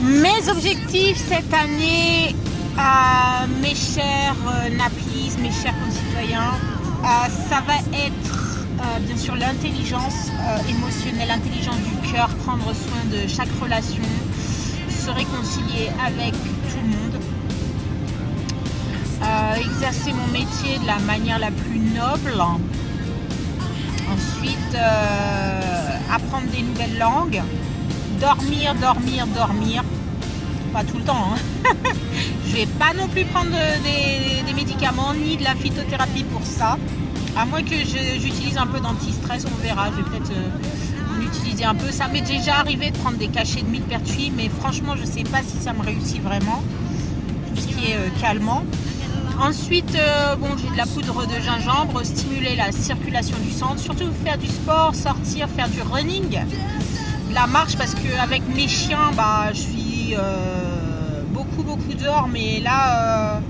Mes objectifs cette année, mes chers nappies, mes chers concitoyens, ça va être bien sûr l'intelligence émotionnelle, l'intelligence du cœur, prendre soin de chaque relation, se réconcilier avec tout le monde, exercer mon métier de la manière la plus noble. Ensuite, apprendre des nouvelles langues, dormir. Pas tout le temps, hein. Je vais pas non plus prendre des médicaments ni de la phytothérapie pour ça. À moins que j'utilise un peu d'anti-stress, on verra. Je vais peut-être en utiliser un peu. Ça m'est déjà arrivé de prendre des cachets de millepertuis, mais franchement, je sais pas si ça me réussit vraiment. Tout ce qui est calmant. Ensuite, j'ai de la poudre de gingembre, stimuler la circulation du sang, surtout faire du sport, sortir, faire du running, de la marche, parce qu'avec mes chiens, je suis beaucoup dehors, mais là,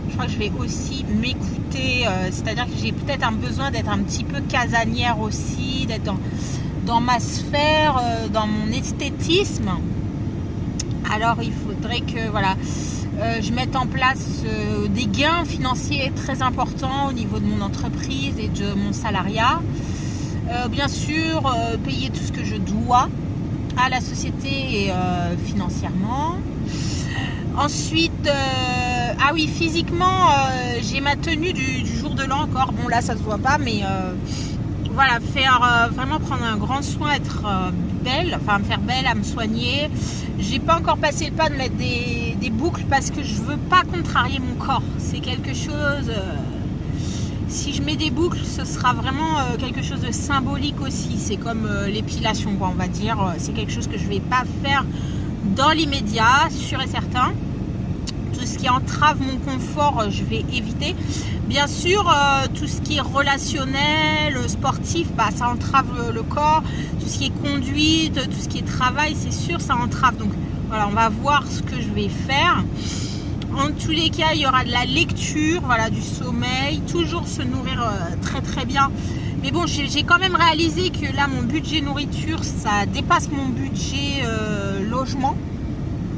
je crois que je vais aussi m'écouter, c'est-à-dire que j'ai peut-être un besoin d'être un petit peu casanière aussi, d'être dans ma sphère, dans mon esthétisme. Alors, il faudrait que, je mette en place des gains financiers très importants au niveau de mon entreprise et de mon salariat. Bien sûr, payer tout ce que je dois à la société et financièrement. Ensuite, physiquement, j'ai ma tenue du jour de l'an encore. Bon, là, ça se voit pas, mais vraiment prendre un grand soin, être belle, me faire belle, à me soigner. J'ai pas encore passé le pas de mettre des boucles parce que je veux pas contrarier mon corps. C'est quelque chose. Si je mets des boucles, ce sera vraiment quelque chose de symbolique aussi. C'est comme l'épilation, on va dire. C'est quelque chose que je vais pas faire dans l'immédiat, sûr et certain. Tout ce qui entrave mon confort, je vais éviter. Bien sûr, tout ce qui est relationnel, sportif, ça entrave le corps. Tout ce qui est conduite, tout ce qui est travail, c'est sûr, ça entrave. Donc voilà, on va voir ce que je vais faire. En tous les cas, il y aura de la lecture, du sommeil, toujours se nourrir très bien. Mais bon, j'ai quand même réalisé que là, mon budget nourriture, ça dépasse mon budget logement.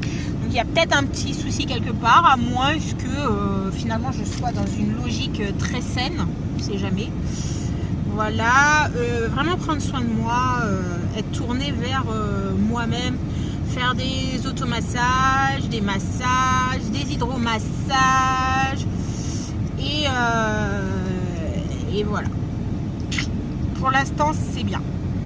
Donc il y a peut-être un petit souci quelque part, à moins que finalement je sois dans une logique très saine, on ne sait jamais. Voilà, vraiment prendre soin de moi, être tourné vers moi-même, faire des automassages, des massages, des hydromassages, et voilà. Pour l'instant, c'est bien.